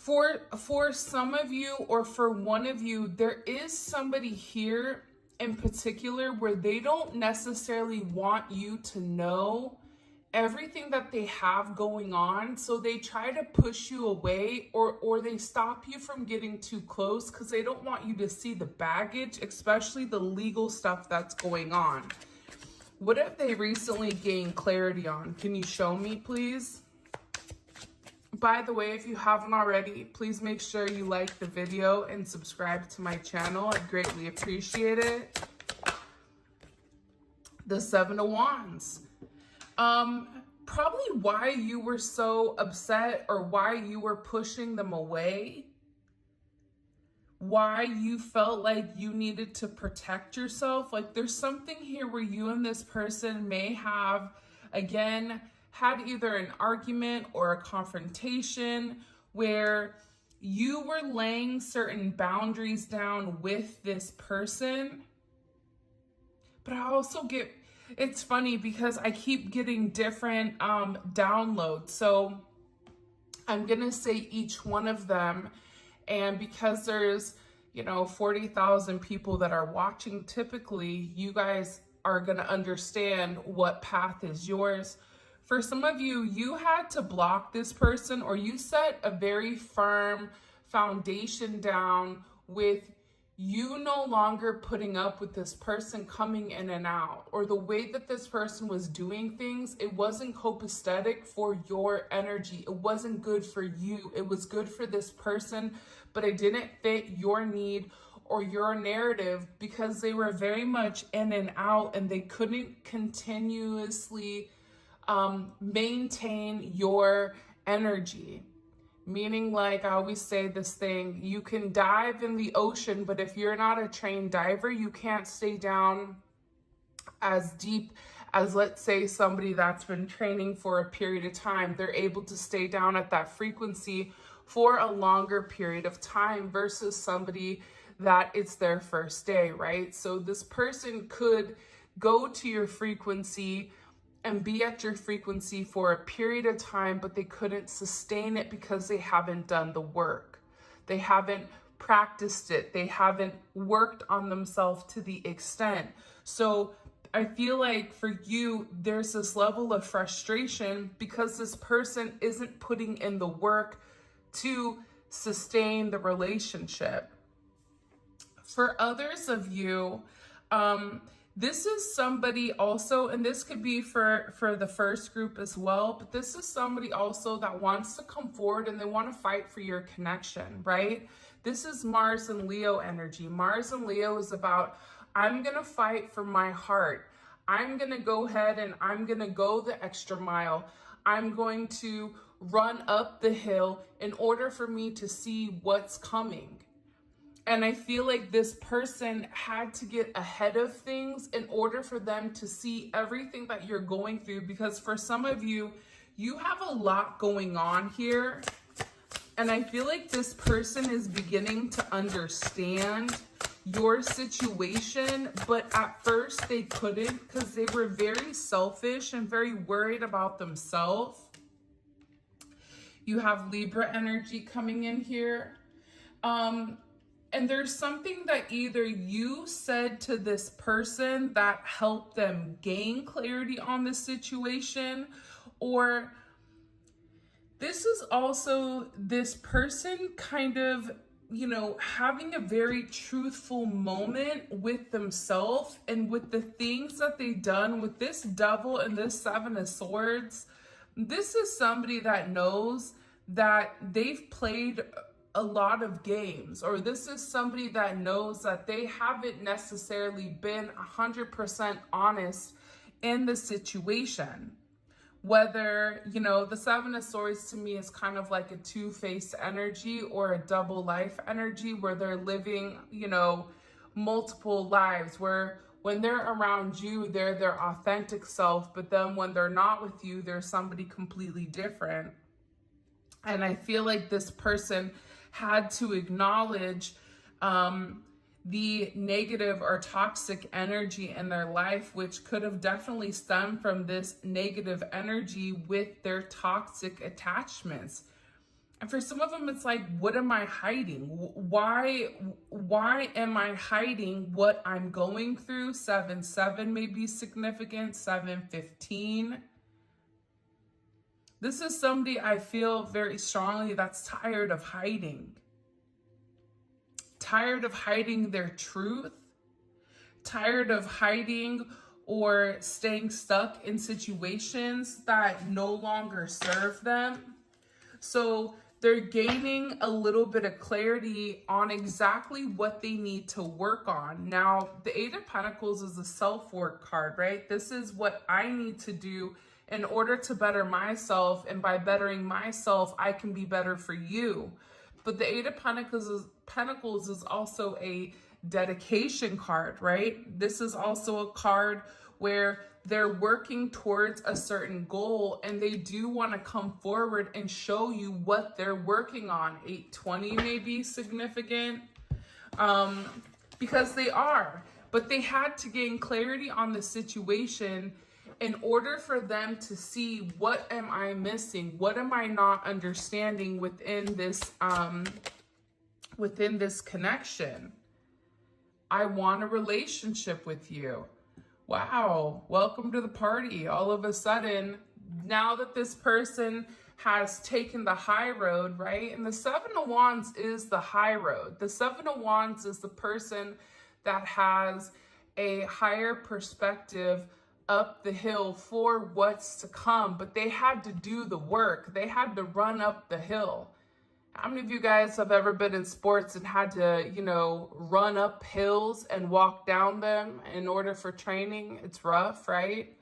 For some of you, or for one of you, there is somebody here in particular where they don't necessarily want you to know everything that they have going on, so they try to push you away, or they stop you from getting too close because they don't want you to see the baggage, especially the legal stuff that's going on. What have they recently gained clarity on? Can you show me, please? By the way, if you haven't already, please make sure you like the video and subscribe to my channel. I'd greatly appreciate it. The Seven of Wands. Probably why you were so upset, or why you were pushing them away. Why you felt like you needed to protect yourself. Like there's something here where you and this person may have, again, had either an argument or a confrontation where you were laying certain boundaries down with this person. But I also get, it's funny because I keep getting different downloads. So I'm going to say each one of them. And because there's, 40,000 people that are watching, typically you guys are going to understand what path is yours. For some of you, you had to block this person, or you set a very firm foundation down with you no longer putting up with this person coming in and out, or the way that this person was doing things. It wasn't copacetic for your energy. It wasn't good for you. It was good for this person, but it didn't fit your need or your narrative, because they were very much in and out, and they couldn't continuously maintain your energy. Meaning, like I always say this thing, you can dive in the ocean, but if you're not a trained diver, you can't stay down as deep as, let's say, somebody that's been training for a period of time. They're able to stay down at that frequency for a longer period of time versus somebody that it's their first day, right? So this person could go to your frequency and be at your frequency for a period of time, but they couldn't sustain it because they haven't done the work. They haven't practiced it. They haven't worked on themselves to the extent. So I feel like for you, there's this level of frustration because this person isn't putting in the work to sustain the relationship. For others of you, this is somebody also, and this could be for the first group as well, but this is somebody also that wants to come forward and they want to fight for your connection, right? This is Mars and Leo energy. Mars and Leo is about, I'm going to fight for my heart. I'm going to go ahead and I'm going to go the extra mile. I'm going to run up the hill in order for me to see what's coming. And I feel like this person had to get ahead of things in order for them to see everything that you're going through. Because for some of you, you have a lot going on here. And I feel like this person is beginning to understand your situation. But at first they couldn't, because they were very selfish and very worried about themselves. You have Libra energy coming in here. And there's something that either you said to this person that helped them gain clarity on the situation, or this is also this person kind of, having a very truthful moment with themselves and with the things that they've done with this Devil and this Seven of Swords. This is somebody that knows that they've played a lot of games, or this is somebody that knows that they haven't necessarily been 100% honest in the situation. Whether, the Seven of Swords to me is kind of like a two-faced energy or a double life energy where they're living, multiple lives, where when they're around you, they're their authentic self, but then when they're not with you, they're somebody completely different. And I feel like this person had to acknowledge the negative or toxic energy in their life, which could have definitely stemmed from this negative energy with their toxic attachments. And for some of them, it's like, what am I hiding? Why am I hiding what I'm going through? 7-7 may be significant, 7-15. This is somebody I feel very strongly that's tired of hiding. Tired of hiding their truth. Tired of hiding or staying stuck in situations that no longer serve them. So they're gaining a little bit of clarity on exactly what they need to work on. Now, the Eight of Pentacles is a self-work card, right? This is what I need to do in order to better myself. And by bettering myself, I can be better for you. But the Eight of Pentacles is also a dedication card, right? This is also a card where they're working towards a certain goal and they do want to come forward and show you what they're working on. 820 may be significant because they are, but they had to gain clarity on the situation in order for them to see, what am I missing? What am I not understanding within this connection? I want a relationship with you. Wow, welcome to the party. All of a sudden, now that this person has taken the high road, right? And the Seven of Wands is the high road. The Seven of Wands is the person that has a higher perspective up the hill for what's to come, but they had to do the work. They had to run up the hill. How many of you guys have ever been in sports and had to, run up hills and walk down them in order for training? It's rough, right?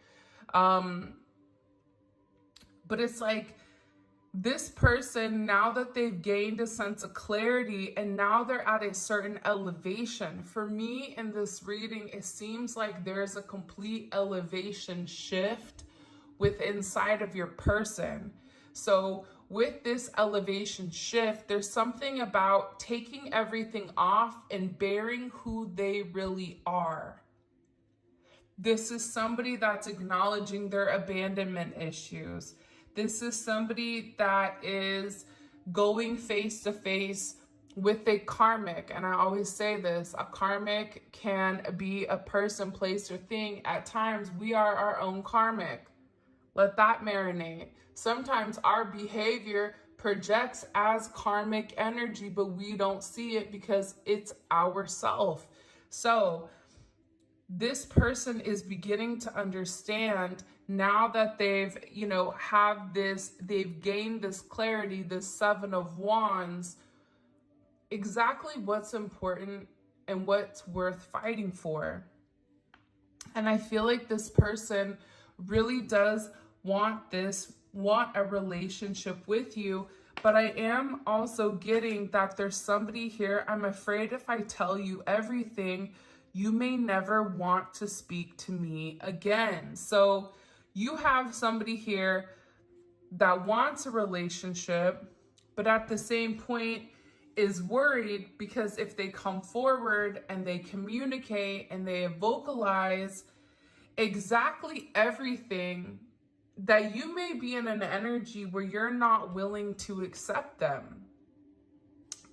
But it's like, this person, now that they've gained a sense of clarity and now they're at a certain elevation. For me in this reading, it seems like there's a complete elevation shift inside of your person. So with this elevation shift, there's something about taking everything off and bearing who they really are. This is somebody that's acknowledging their abandonment issues. This is somebody that is going face to face with a karmic. And I always say this, a karmic can be a person, place, or thing. At times, we are our own karmic. Let that marinate. Sometimes our behavior projects as karmic energy, but we don't see it because it's ourself. So this person is beginning to understand now that they've, they've gained this clarity, this Seven of Wands, exactly what's important and what's worth fighting for. And I feel like this person really does want a relationship with you, but I am also getting that there's somebody here. I'm afraid if I tell you everything, you may never want to speak to me again. So you have somebody here that wants a relationship, but at the same point is worried because if they come forward and they communicate and they vocalize exactly everything, that you may be in an energy where you're not willing to accept them.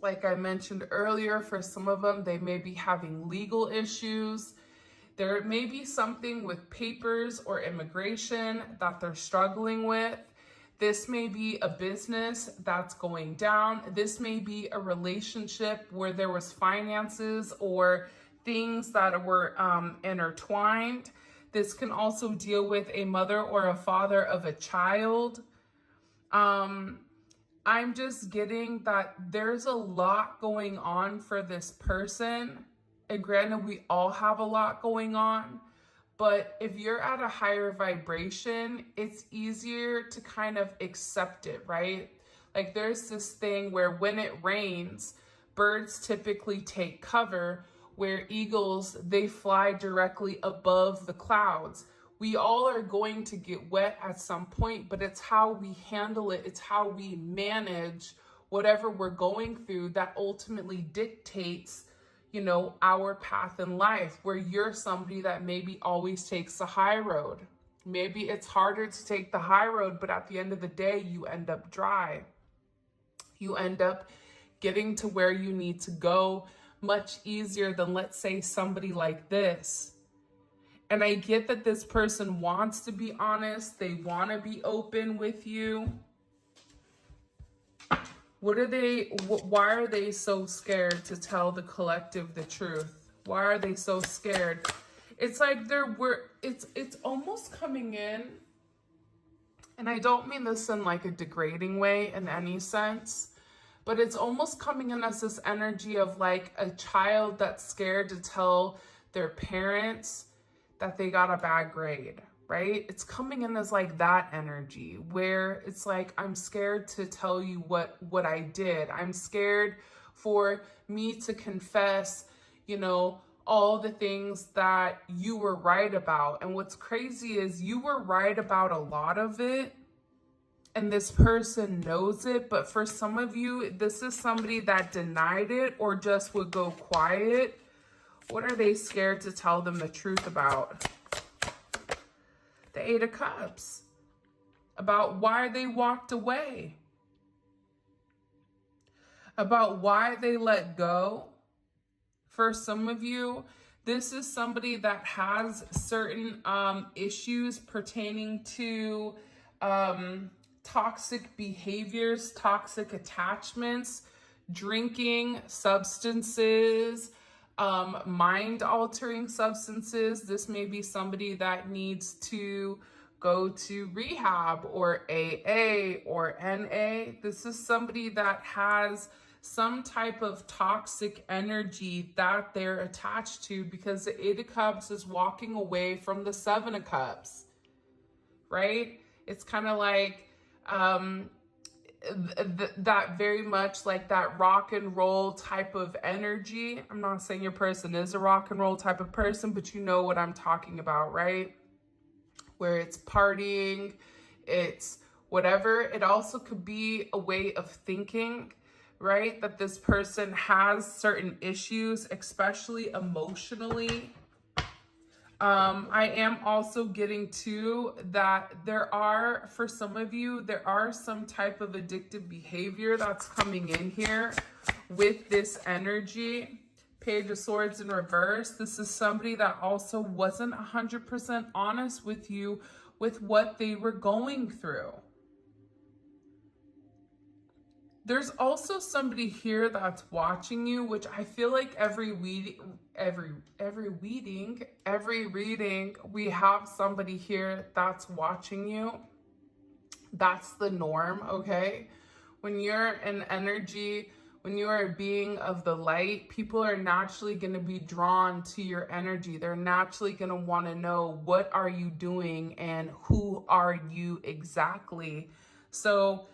Like I mentioned earlier, for some of them, they may be having legal issues. There may be something with papers or immigration that they're struggling with. This may be a business that's going down. This may be a relationship where there was finances or things that were intertwined. This can also deal with a mother or a father of a child. I'm just getting that there's a lot going on for this person. And granted, we all have a lot going on. But if you're at a higher vibration, it's easier to kind of accept it, right? Like there's this thing where when it rains, birds typically take cover, where eagles, they fly directly above the clouds. We all are going to get wet at some point, but it's how we handle it. It's how we manage whatever we're going through that ultimately dictates, our path in life, where you're somebody that maybe always takes the high road. Maybe it's harder to take the high road, but at the end of the day, you end up dry. You end up getting to where you need to go much easier than, let's say, somebody like this. And I get that this person wants to be honest. They want to be open with you. Why are they so scared to tell the collective the truth? Why are they so scared? It's like it's almost coming in, and I don't mean this in like a degrading way in any sense, but it's almost coming in as this energy of like a child that's scared to tell their parents that they got a bad grade, right? It's coming in as like that energy where it's like, I'm scared to tell you what I did. I'm scared for me to confess, you know, all the things that you were right about. And what's crazy is you were right about a lot of it, and this person knows it. But for some of you, this is somebody that denied it or just would go quiet. What are they scared to tell them the truth about? The Eight of Cups. About why they walked away. About why they let go. For some of you, this is somebody that has certain issues pertaining to toxic behaviors, toxic attachments, drinking, substances, mind-altering substances. This may be somebody that needs to go to rehab or AA or NA. This is somebody that has some type of toxic energy that they're attached to, because the Eight of Cups is walking away from the Seven of Cups, right? It's kind of like that very much like that rock and roll type of energy. I'm not saying your person is a rock and roll type of person, but you know what I'm talking about, right? Where it's partying, it's whatever. It also could be a way of thinking, right? That this person has certain issues, especially emotionally. I am also getting to that there are, for some of you, there are some type of addictive behavior that's coming in here with this energy. Page of Swords in reverse. This is somebody that also wasn't 100% honest with you with what they were going through. There's also somebody here that's watching you, which I feel like every reading, we have somebody here that's watching you. That's the norm, okay? When you're an energy, when you are a being of the light, people are naturally going to be drawn to your energy. They're naturally going to want to know, what are you doing and who are you exactly? So,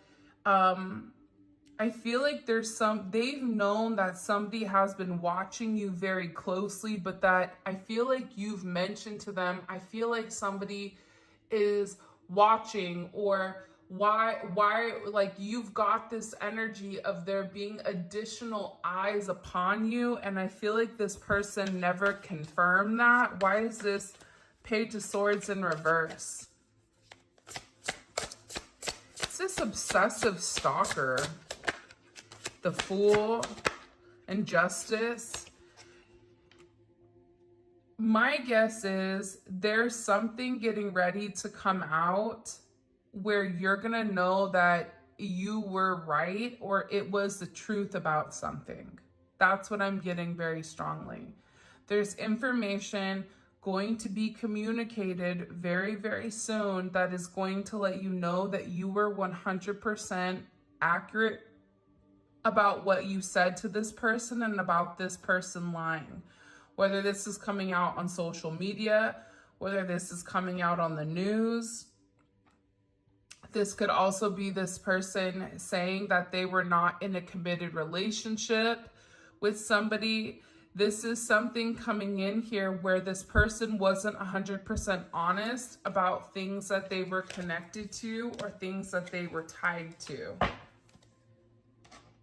I feel like they've known that somebody has been watching you very closely, but that I feel like you've mentioned to them, I feel like somebody is watching, or why, like you've got this energy of there being additional eyes upon you. And I feel like this person never confirmed that. Why is this Page of Swords in reverse? It's this obsessive stalker. The Fool and Justice. My guess is there's something getting ready to come out where you're gonna know that you were right, or it was the truth about something. That's what I'm getting very strongly. There's information going to be communicated very, very soon that is going to let you know that you were 100% accurate about what you said to this person and about this person lying. Whether this is coming out on social media, whether this is coming out on the news. This could also be this person saying that they were not in a committed relationship with somebody. This is something coming in here where this person wasn't 100% honest about things that they were connected to or things that they were tied to.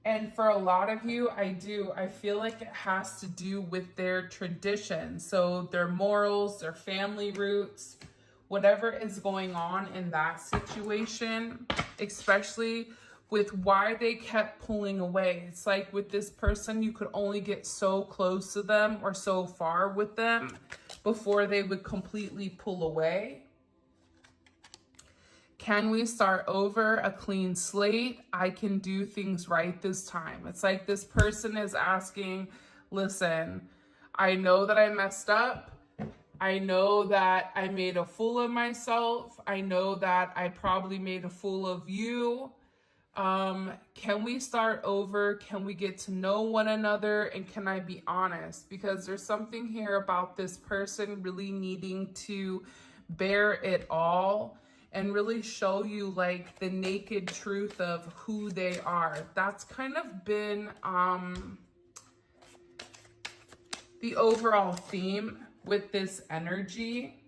And for a lot of you, I feel like it has to do with their traditions. So their morals, their family roots, whatever is going on in that situation, especially with why they kept pulling away. It's like with this person, you could only get so close to them or so far with them before they would completely pull away. Can we start over, a clean slate? I can do things right this time. It's like this person is asking, listen, I know that I messed up. I know that I made a fool of myself. I know that I probably made a fool of you. Can we start over? Can we get to know one another? And can I be honest? Because there's something here about this person really needing to bear it all and really show you like the naked truth of who they are. That's kind of been the overall theme with this energy.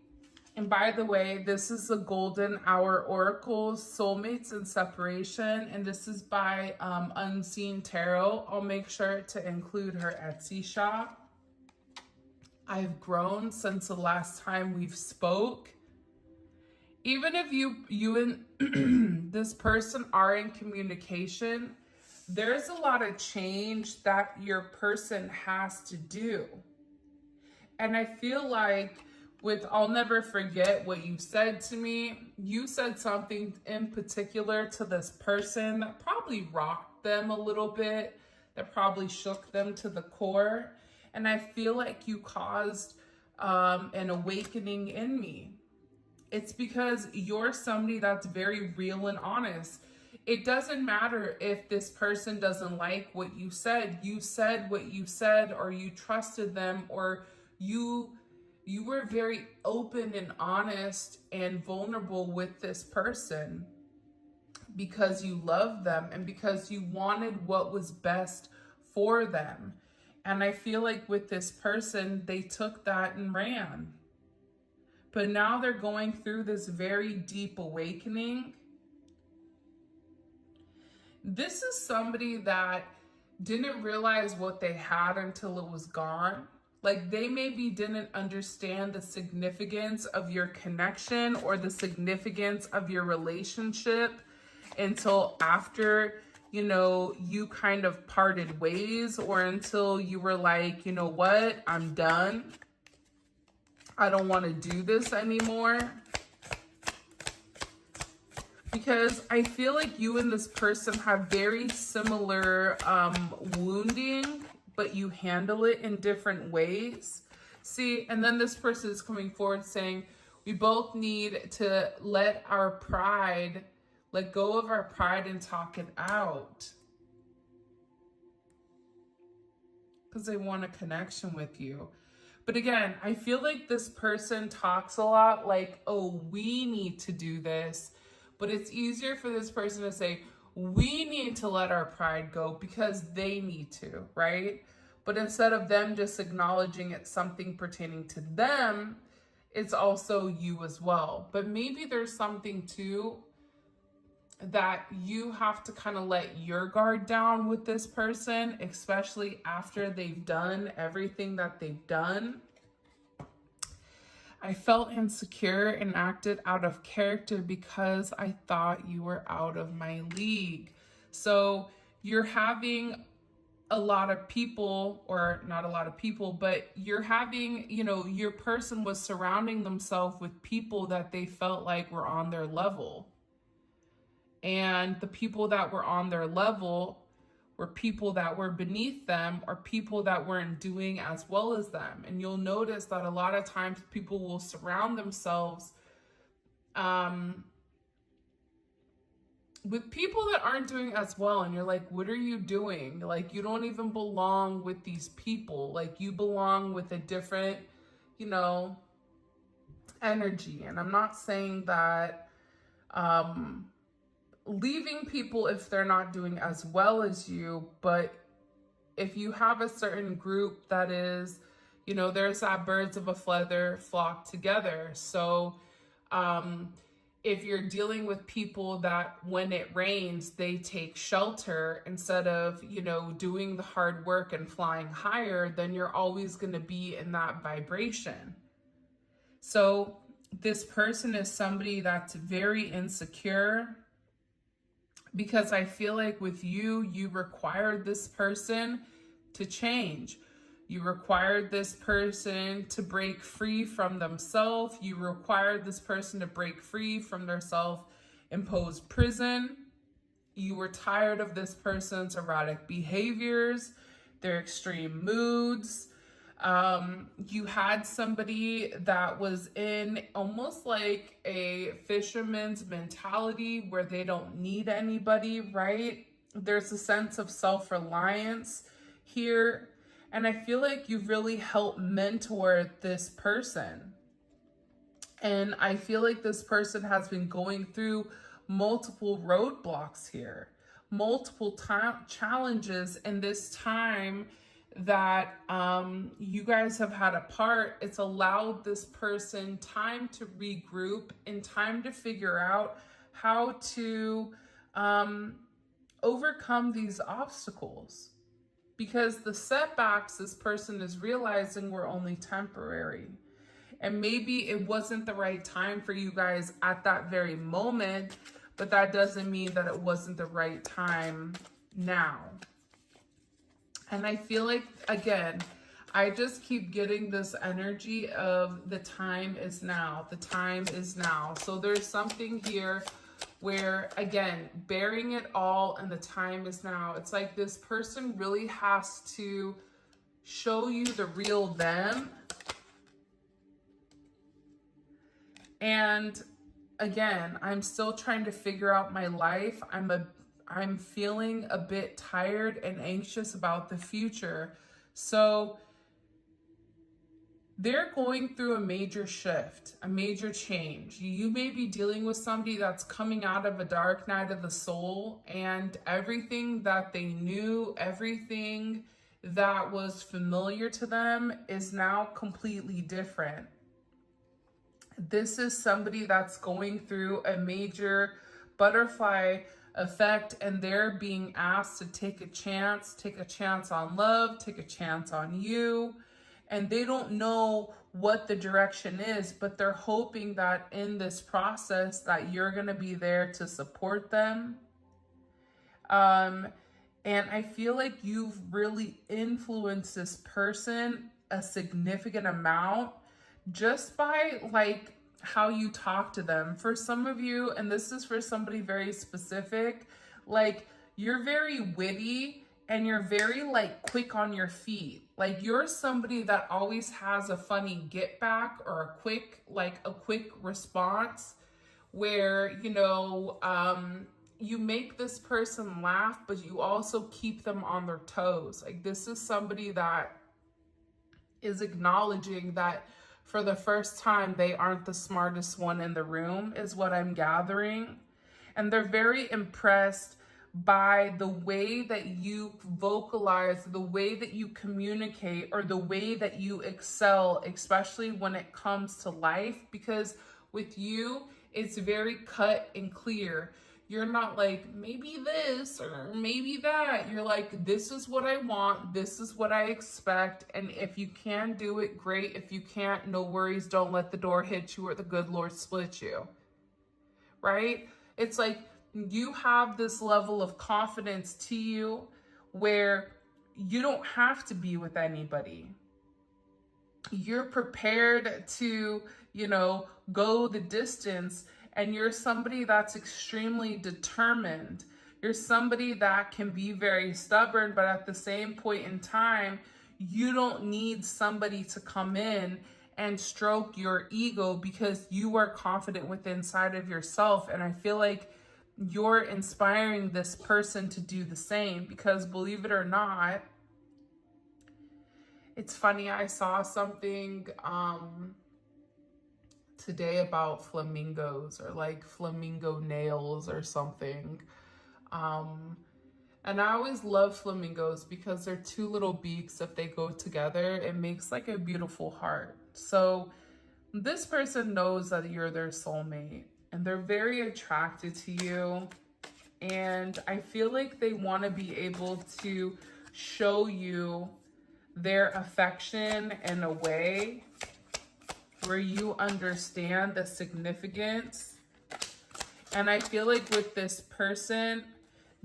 And by the way, this is the Golden Hour Oracle, Soulmates and Separation. And this is by Unseen Tarot. I'll make sure to include her Etsy shop. I've grown since the last time we've spoke. Even if you and this person are in communication, there's a lot of change that your person has to do. And I feel like I'll never forget what you said to me. You said something in particular to this person that probably rocked them a little bit, that probably shook them to the core. And I feel like you caused an awakening in me. It's because you're somebody that's very real and honest. It doesn't matter if this person doesn't like what you said. You said what you said, or you trusted them, or you were very open and honest and vulnerable with this person because you love them and because you wanted what was best for them. And I feel like with this person, they took that and ran. But now they're going through this very deep awakening. This is somebody that didn't realize what they had until it was gone. Like they maybe didn't understand the significance of your connection or the significance of your relationship until after, you kind of parted ways, or until you were like, you know what, I'm done. I don't want to do this anymore. Because I feel like you and this person have very similar wounding, but you handle it in different ways. See, and then this person is coming forward saying, we both need to let go of our pride and talk it out. Because they want a connection with you. But again, I feel like this person talks a lot like, oh, we need to do this. But it's easier for this person to say, we need to let our pride go because they need to, right? But instead of them just acknowledging it's something pertaining to them, it's also you as well. But maybe there's something too that you have to kind of let your guard down with this person, especially after they've done everything that they've done. I felt insecure and acted out of character because I thought you were out of my league. So you're having a lot of people, or not a lot of people, but you're having, your person was surrounding themselves with people that they felt like were on their level. And the people that were on their level were people that were beneath them, or people that weren't doing as well as them. And you'll notice that a lot of times people will surround themselves with people that aren't doing as well. And you're like, what are you doing? Like, you don't even belong with these people. Like, you belong with a different, energy. And I'm not saying that leaving people if they're not doing as well as you, but if you have a certain group that is, there's that birds of a feather flock together. So if you're dealing with people that when it rains, they take shelter instead of, doing the hard work and flying higher, then you're always going to be in that vibration. So this person is somebody that's very insecure, Because I feel like with you, you required this person to change. You required this person to break free from themselves. You required this person to break free from their self-imposed prison. You were tired of this person's erratic behaviors, their extreme moods. You had somebody that was in almost like a fisherman's mentality where they don't need anybody, right? There's a sense of self-reliance here. And I feel like you've really helped mentor this person. And I feel like this person has been going through multiple roadblocks here, multiple challenges in this time that you guys have had apart. It's allowed this person time to regroup and time to figure out how to overcome these obstacles. Because the setbacks this person is realizing were only temporary. And maybe it wasn't the right time for you guys at that very moment, but that doesn't mean that it wasn't the right time now. And I feel like, again, I just keep getting this energy of the time is now. The time is now. So there's something here where, again, bearing it all and the time is now. It's like this person really has to show you the real them. And again, I'm still trying to figure out my life. I'm feeling a bit tired and anxious about the future. So they're going through a major shift, a major change. You may be dealing with somebody that's coming out of a dark night of the soul, and everything that they knew, everything that was familiar to them is now completely different. This is somebody that's going through a major butterfly effect, and they're being asked to take a chance on love, take a chance on you. And they don't know what the direction is, but they're hoping that in this process that you're going to be there to support them. And I feel like you've really influenced this person a significant amount just by like how you talk to them. For some of you, and this is for somebody very specific, like you're very witty and you're very like quick on your feet. Like you're somebody that always has a funny get back or a quick response where, you know, you make this person laugh, but you also keep them on their toes. Like this is somebody that is acknowledging that for the first time, they aren't the smartest one in the room, is what I'm gathering. And they're very impressed by the way that you vocalize, the way that you communicate, or the way that you excel, especially when it comes to life. Because with you, it's very cut and clear. You're not like, maybe this or maybe that. You're like, this is what I want. This is what I expect. And if you can do it, great. If you can't, no worries. Don't let the door hit you or the good Lord split you. Right? It's like you have this level of confidence to you where you don't have to be with anybody. You're prepared to, you know, go the distance. And you're somebody that's extremely determined. You're somebody that can be very stubborn, but at the same point in time, you don't need somebody to come in and stroke your ego because you are confident within inside of yourself. And I feel like you're inspiring this person to do the same because, believe it or not, it's funny, I saw something today about flamingos or like flamingo nails or something. And I always love flamingos because they're two little beaks. If they go together, it makes like a beautiful heart. So this person knows that you're their soulmate and they're very attracted to you. And I feel like they want to be able to show you their affection in a way where you understand the significance. And I feel like with this person,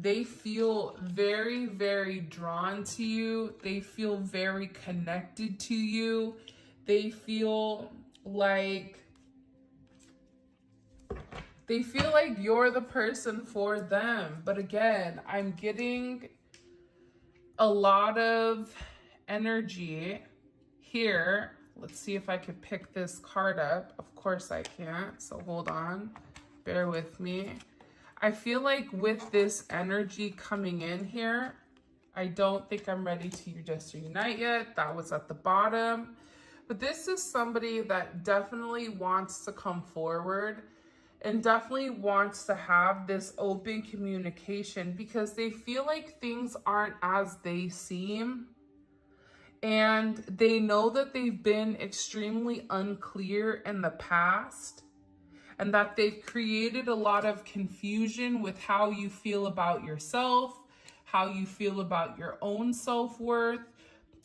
They feel very, very drawn to you. They feel very connected to you. They feel like you're the person for them. But again, I'm getting a lot of energy here. Let's see if I could pick this card up. Of course I can't, so hold on. Bear with me. I feel like with this energy coming in here, I don't think I'm ready to just unite yet. That was at the bottom. But this is somebody that definitely wants to come forward and definitely wants to have this open communication because they feel like things aren't as they seem. And they know that they've been extremely unclear in the past and that they've created a lot of confusion with how you feel about yourself, how you feel about your own self-worth.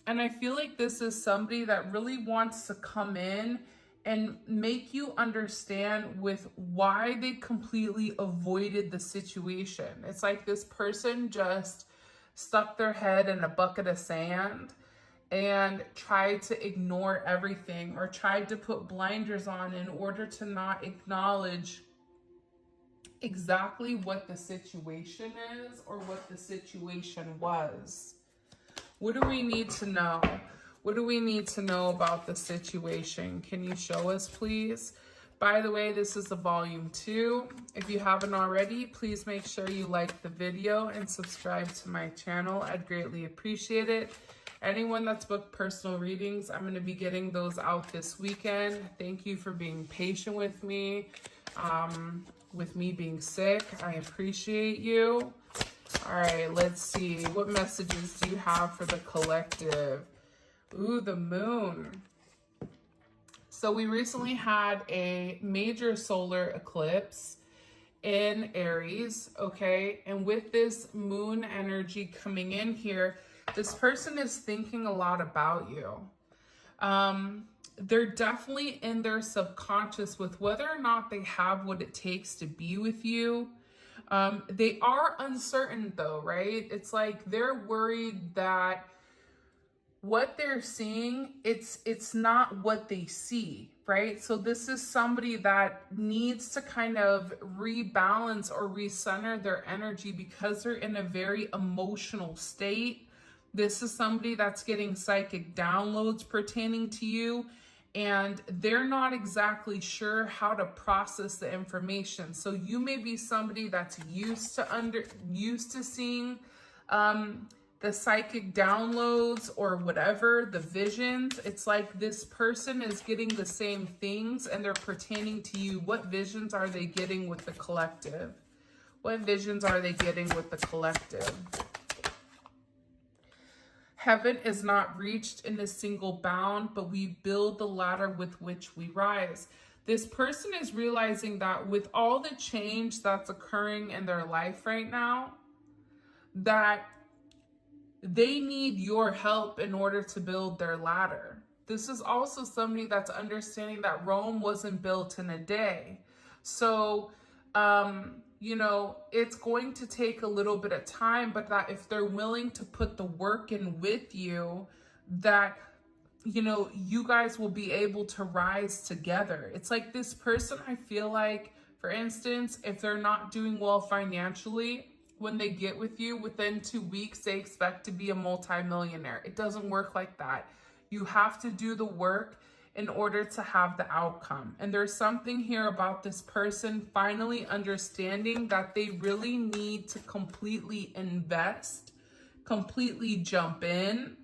And I feel like this is somebody that really wants to come in and make you understand with why they completely avoided the situation. It's like this person just stuck their head in a bucket of sand and tried to ignore everything or tried to put blinders on in order to not acknowledge exactly what the situation is or what the situation was. What do we need to know? What do we need to know about the situation? Can you show us, please? By the way, this is the volume 2. If you haven't already, please make sure you like the video and subscribe to my channel. I'd greatly appreciate it. Anyone that's booked personal readings, I'm going to be getting those out this weekend. Thank you for being patient with me being sick. I appreciate you. All right, let's see. What messages do you have for the collective? Ooh, the moon. So we recently had a major solar eclipse in Aries, okay? And with this moon energy coming in here, this person is thinking a lot about you. They're definitely in their subconscious with whether or not they have what it takes to be with you. They are uncertain though, right? It's like they're worried that what they're seeing, it's not what they see, right? So this is somebody that needs to kind of rebalance or recenter their energy because they're in a very emotional state. This is somebody that's getting psychic downloads pertaining to you, and they're not exactly sure how to process the information. So you may be somebody that's used to seeing the psychic downloads or whatever, the visions. It's like this person is getting the same things and they're pertaining to you. What visions are they getting with the collective? What visions are they getting with the collective? Heaven is not reached in a single bound, but we build the ladder with which we rise. This person is realizing that with all the change that's occurring in their life right now, that they need your help in order to build their ladder. This is also somebody that's understanding that Rome wasn't built in a day. So, you know, it's going to take a little bit of time, but that if they're willing to put the work in with you, that, you know, you guys will be able to rise together. It's like this person, I feel like, for instance, if they're not doing well financially, when they get with you, within 2 weeks, they expect to be a multimillionaire. It doesn't work like that. You have to do the work in order to have the outcome. And there's something here about this person finally understanding that they really need to completely invest, completely jump in,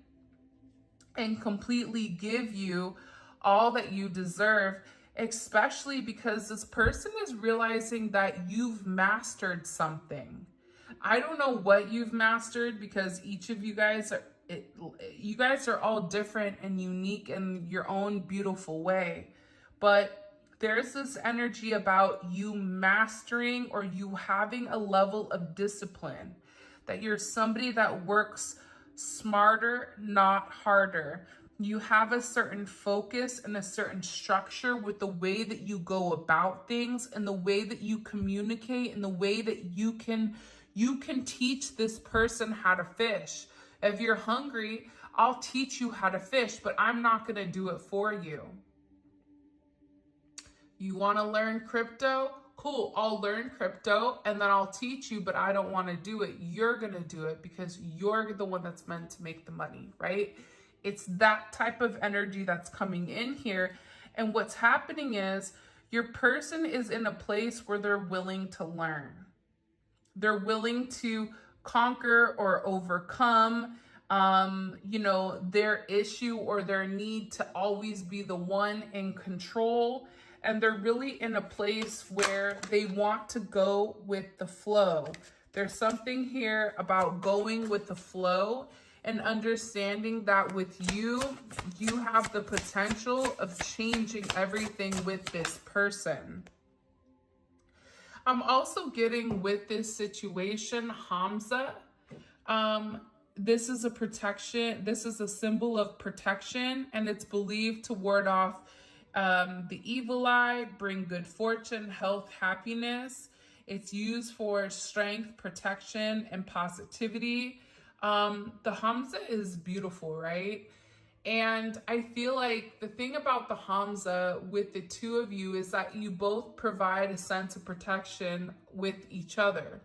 and completely give you all that you deserve, especially because this person is realizing that you've mastered something. I don't know what you've mastered because each of you guys are all different and unique in your own beautiful way. But there's this energy about you mastering or you having a level of discipline, that you're somebody that works smarter, not harder. You have a certain focus and a certain structure with the way that you go about things and the way that you communicate and the way that you can You can teach this person how to fish. If you're hungry, I'll teach you how to fish, but I'm not going to do it for you. You want to learn crypto? Cool, I'll learn crypto and then I'll teach you, but I don't want to do it. You're going to do it because you're the one that's meant to make the money, right? It's that type of energy that's coming in here. And what's happening is your person is in a place where they're willing to learn. They're willing to conquer or overcome, their issue or their need to always be the one in control. And they're really in a place where they want to go with the flow. There's something here about going with the flow and understanding that with you, you have the potential of changing everything with this person. I'm also getting with this situation, Hamza. This is a protection. This is a symbol of protection, and it's believed to ward off the evil eye, bring good fortune, health, happiness. It's used for strength, protection, and positivity. The Hamza is beautiful, right? And I feel like the thing about the Hamza with the two of you is that you both provide a sense of protection with each other.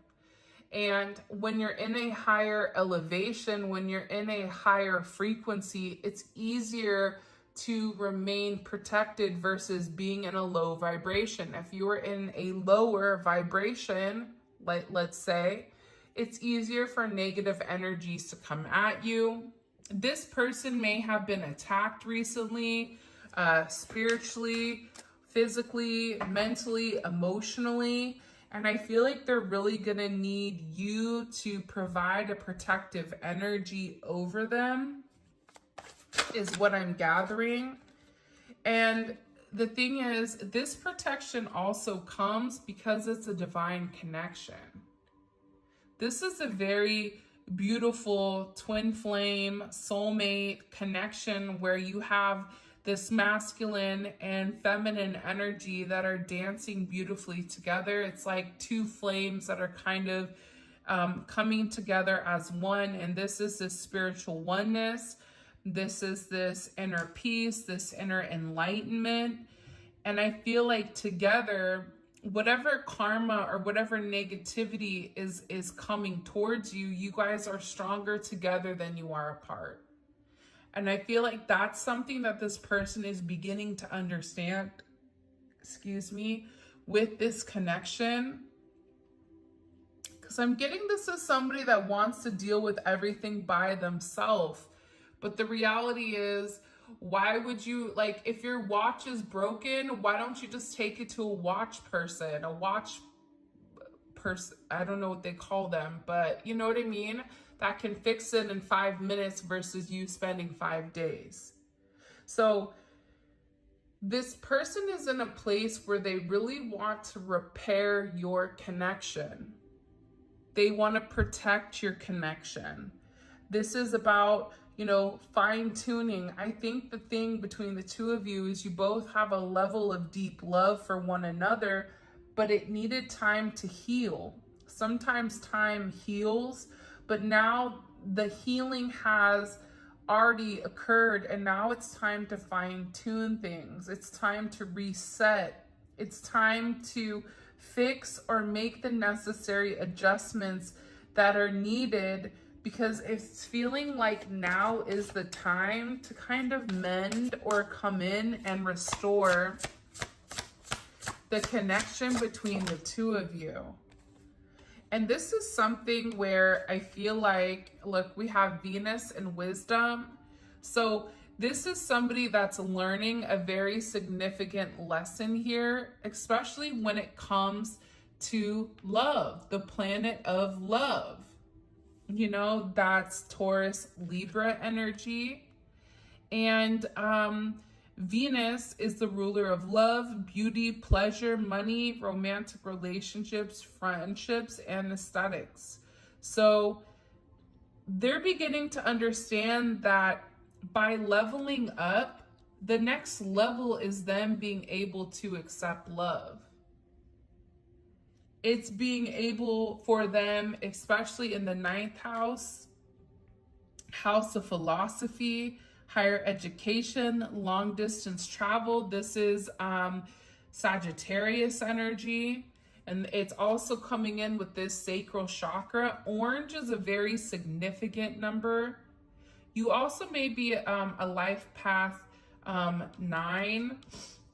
And when you're in a higher elevation, when you're in a higher frequency, it's easier to remain protected versus being in a low vibration. If you were in a lower vibration, like let's say, it's easier for negative energies to come at you. This person may have been attacked recently, spiritually, physically, mentally, emotionally. And I feel like they're really going to need you to provide a protective energy over them, is what I'm gathering. And the thing is, this protection also comes because it's a divine connection. This is a very beautiful twin flame soulmate connection where you have this masculine and feminine energy that are dancing beautifully together. It's like two flames that are kind of coming together as one. And this is this spiritual oneness. This is this inner peace, this inner enlightenment. And I feel like together, whatever karma or whatever negativity is coming towards you, you guys are stronger together than you are apart. And I feel like that's something that this person is beginning to understand, with this connection. Because I'm getting this as somebody that wants to deal with everything by themselves. But the reality is, why would you, like, if your watch is broken, why don't you just take it to a watch person, I don't know what they call them, but you know what I mean? That can fix it in 5 minutes versus you spending 5 days. So this person is in a place where they really want to repair your connection. They want to protect your connection. This is about, fine tuning. I think the thing between the two of you is you both have a level of deep love for one another, but it needed time to heal. Sometimes time heals, but now the healing has already occurred and now it's time to fine tune things. It's time to reset. It's time to fix or make the necessary adjustments that are needed, because it's feeling like now is the time to kind of mend or come in and restore the connection between the two of you. And this is something where I feel like, look, we have Venus and wisdom. So this is somebody that's learning a very significant lesson here, especially when it comes to love, the planet of love. That's Taurus, Libra energy. And Venus is the ruler of love, beauty, pleasure, money, romantic relationships, friendships, and aesthetics. So they're beginning to understand that by leveling up, the next level is them being able to accept love. it's being able for them, especially in the 9th house, house of philosophy, higher education, long distance travel. This is Sagittarius energy. And it's also coming in with this sacral chakra. Orange is a very significant number. You also may be a life path 9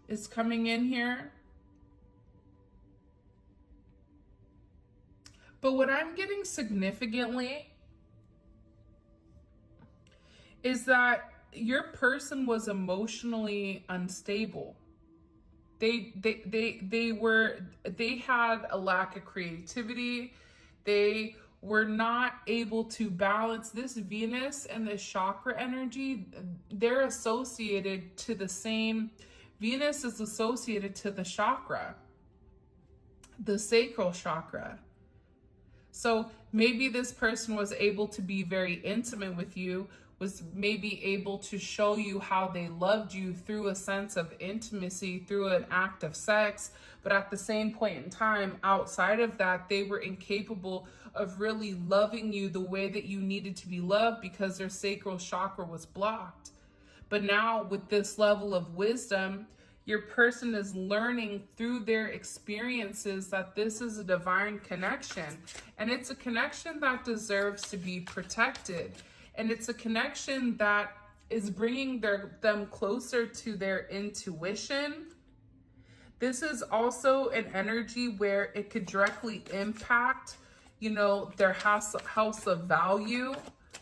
is coming in here. But what I'm getting significantly is that your person was emotionally unstable. They had a lack of creativity. They were not able to balance this Venus and this chakra energy. They're associated to the same. Venus is associated to the chakra, the sacral chakra. So maybe this person was able to be very intimate with you, was maybe able to show you how they loved you through a sense of intimacy, through an act of sex. But at the same point in time, outside of that, they were incapable of really loving you the way that you needed to be loved because their sacral chakra was blocked. But now with this level of wisdom, your person is learning through their experiences that this is a divine connection. And it's a connection that deserves to be protected. And it's a connection that is bringing them closer to their intuition. This is also an energy where it could directly impact, you know, their house of value,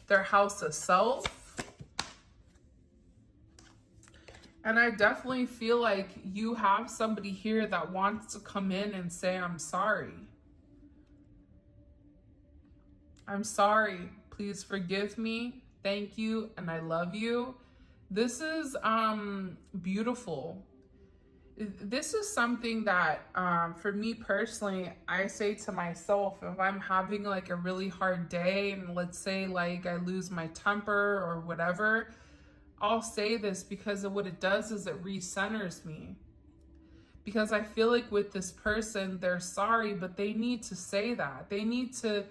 their house of self. And I definitely feel like you have somebody here that wants to come in and say, I'm sorry. I'm sorry. Please forgive me. Thank you. And I love you. This is beautiful. This is something that for me personally, I say to myself, if I'm having like a really hard day and let's say like I lose my temper or whatever, I'll say this because of what it does is it recenters me. Because I feel like with this person, they're sorry, but they need to say that. They need to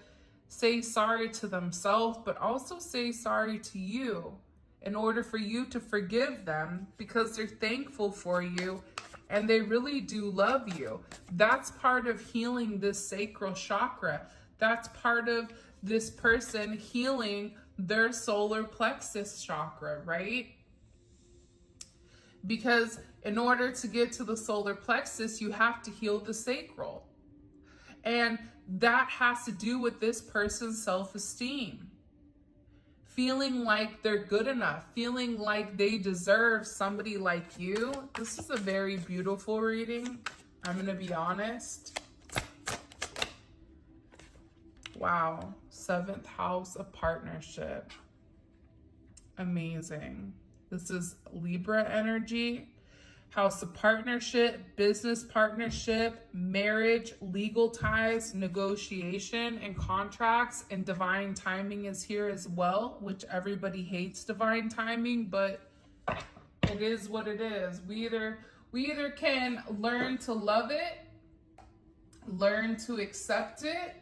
say sorry to themselves, but also say sorry to you in order for you to forgive them because they're thankful for you and they really do love you. That's part of healing this sacral chakra. That's part of this person healing their solar plexus chakra, right? Because in order to get to the solar plexus, you have to heal the sacral. And that has to do with this person's self-esteem. Feeling like they're good enough, feeling like they deserve somebody like you. This is a very beautiful reading. I'm going to be honest. Wow. 7th house of partnership. Amazing. This is Libra energy. House of partnership, business partnership, marriage, legal ties, negotiation, and contracts. And divine timing is here as well, which everybody hates divine timing, but it is what it is. We either can learn to love it, learn to accept it,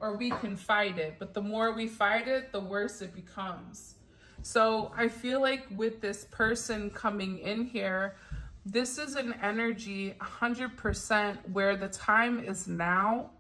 or we can fight it. But the more we fight it, the worse it becomes. So I feel like with this person coming in here, this is an energy 100% where the time is now.